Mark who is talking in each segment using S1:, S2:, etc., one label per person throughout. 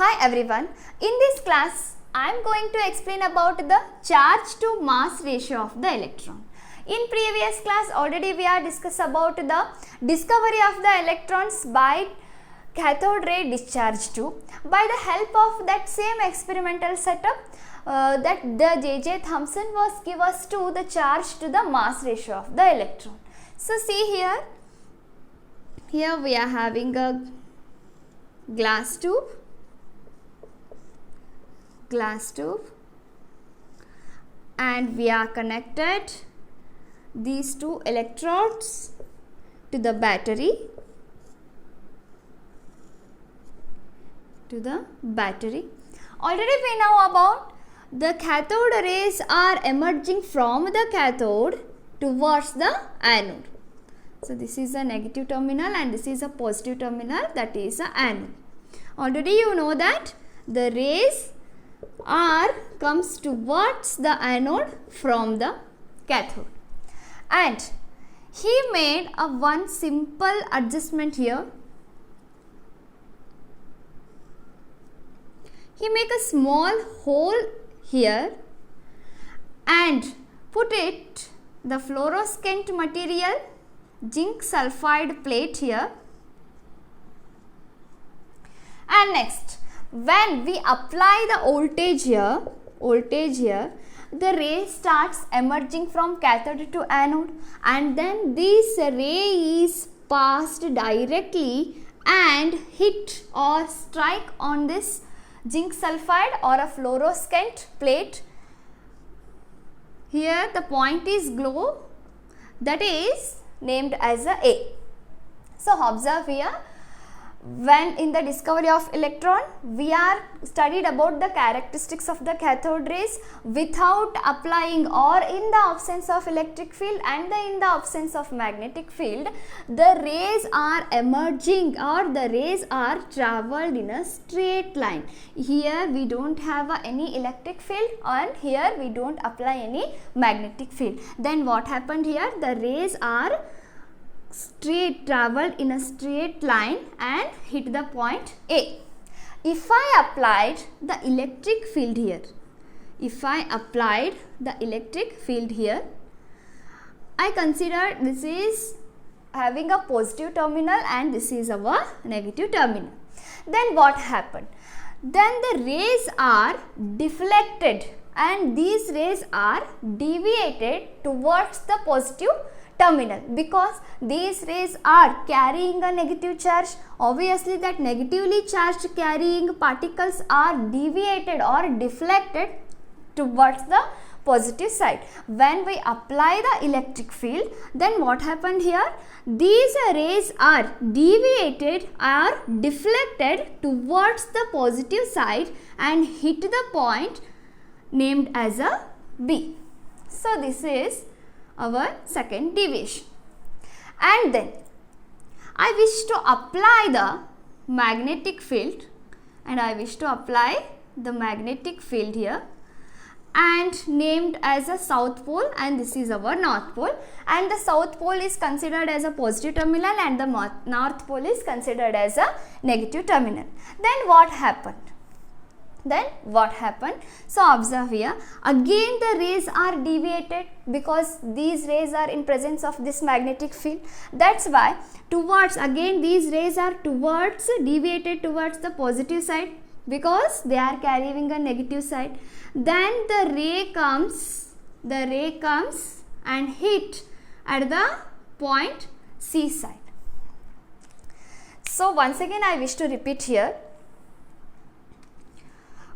S1: Hi everyone, in this class I am going to explain about the charge to mass ratio of the electron. In previous class already we are discussed about the discovery of the electrons by cathode ray discharge tube. By the help of that same experimental setup that the J.J. Thomson was give us to the charge to the mass ratio of the electron. So see here we are having a glass tube and we are connected these two electrodes to the battery. Already we know about the cathode rays are emerging from the cathode towards the anode. So this is a negative terminal and this is a positive terminal, that is a anode. Already you know that the rays comes towards the anode from the cathode, and he made a one simple adjustment here. He make a small hole here and put it the fluorescent material zinc sulfide plate here, and next when we apply the voltage here, the ray starts emerging from cathode to anode, and then this ray is passed directly and hit or strike on this zinc sulfide or a fluorescent plate. Here the point is glow, that is named as A. So observe here, when in the discovery of electron we are studied about the characteristics of the cathode rays without applying or in the absence of electric field and in the absence of magnetic field, the rays are emerging or the rays are traveled in a straight line. Here we don't have any electric field and here we don't apply any magnetic field. Then what happened here? The rays are traveled in a straight line and hit the point A. If I applied the electric field here, I consider this is having a positive terminal and this is our negative terminal. Then what happened? Then the rays are deflected and these rays are deviated towards the positive terminal, because these rays are carrying a negative charge. Obviously that negatively charged carrying particles are deviated or deflected towards the positive side. When we apply the electric field, then what happened here? These rays are deviated or deflected towards the positive side and hit the point named as a B. So this is our second deviation. And then I wish to apply the magnetic field, and I wish to apply the magnetic field here and named as a south pole, and this is our north pole, and the south pole is considered as a positive terminal and the north pole is considered as a negative terminal. Then what happened? So observe here, again the rays are deviated because these rays are in presence of this magnetic field. That's why these rays are deviated towards the positive side because they are carrying a negative side. Then the ray comes and hit at the point C side. So once again I wish to repeat here,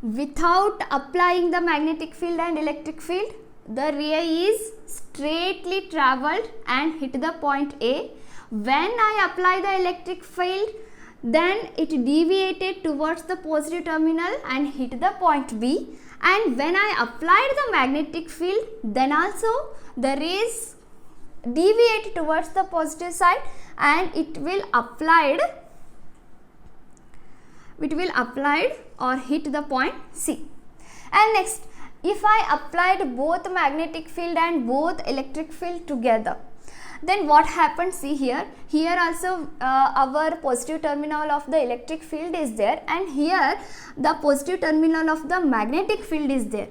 S1: without applying the magnetic field and electric field, the ray is straightly traveled and hit the point A. When I apply the electric field, then it deviated towards the positive terminal and hit the point B. And when I applied the magnetic field, then also the rays deviate towards the positive side and it will applied or hit the point C. And next, if I applied both magnetic field and both electric field together, Then what happens, see here also our positive terminal of the electric field is there, and here the positive terminal of the magnetic field is there.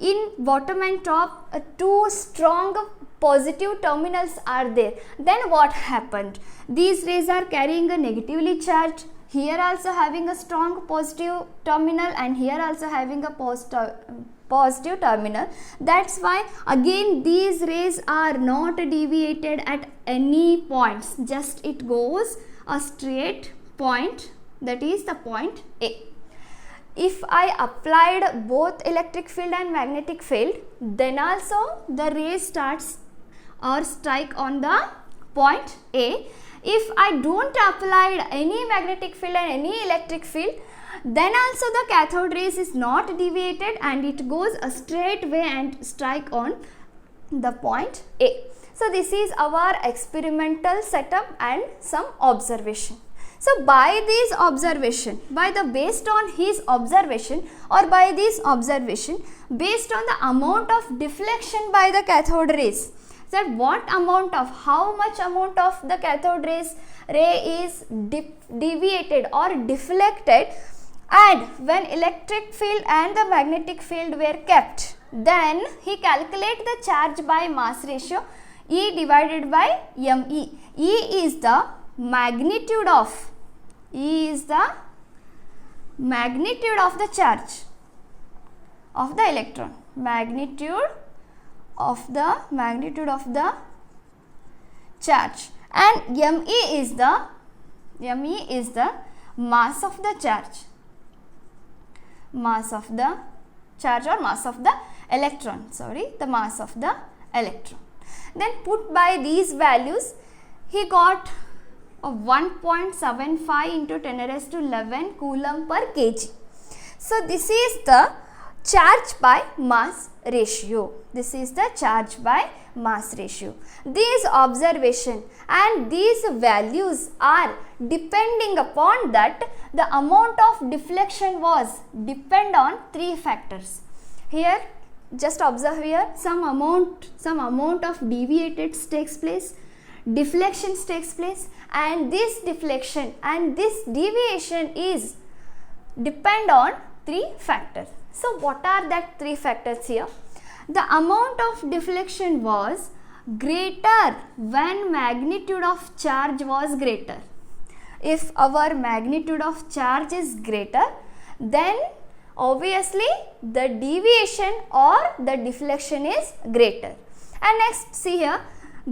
S1: In bottom and top, two strong positive terminals are there. Then what happened? These rays are carrying a negatively charged, here also having a strong positive terminal, and here also having a positive terminal. That's why again these rays are not deviated at any points, just it goes a straight point, that is the point A. If I applied both electric field and magnetic field, then also the rays starts or strike on the point A. If I don't apply any magnetic field and any electric field, then also the cathode rays is not deviated and it goes a straight way and strike on the point A. So this is our experimental setup and some observation. So by this observation, based on his observation or by this observation, based on the amount of deflection by the cathode rays, that how much amount of the cathode ray is deviated or deflected, and when electric field and the magnetic field were kept, then he calculate the charge by mass ratio, E divided by me. E is the magnitude of the charge of the electron, magnitude of the charge, and me is the mass of the charge, or mass of the electron, the mass of the electron. Then put by these values, he got a 1.75 into 10 raised to 11 coulomb per kg. So this is the charge by mass ratio. These observation and these values are depending upon that the amount of deflection was depend on three factors. Here just observe here, some amount of deviated takes place, deflections takes place, and this deflection and this deviation is depend on three factors. So what are that three factors here? The amount of deflection was greater when magnitude of charge was greater. If our magnitude of charge is greater, then obviously the deviation or the deflection is greater. And next see here,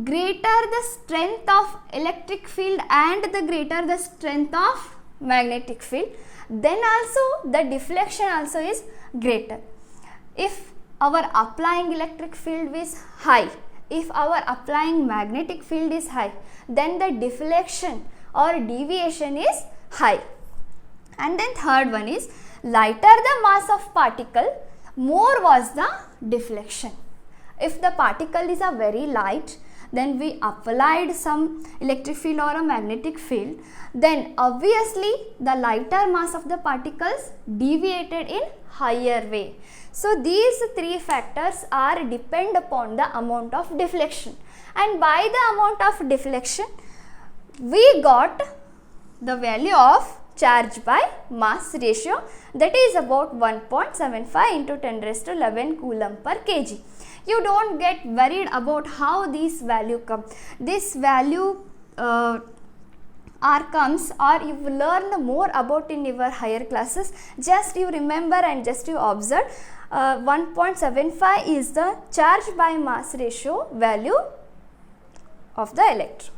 S1: greater the strength of electric field and the greater the strength of magnetic field, then also the deflection also is greater. If our applying electric field is high, if our applying magnetic field is high, then the deflection or deviation is high. And then third one is, lighter the mass of particle, more was the deflection. If the particle is a very light, then we applied some electric field or a magnetic field, then obviously the lighter mass of the particles deviated in higher way. So these three factors are depend upon the amount of deflection, and by the amount of deflection we got the value of charge by mass ratio, that is about 1.75 into 10 raised to 11 coulomb per kg. You don't get worried about how this value come. This value comes, or you will learn more about in your higher classes. Just you remember and just you observe. 1.75 is the charge by mass ratio value of the electron.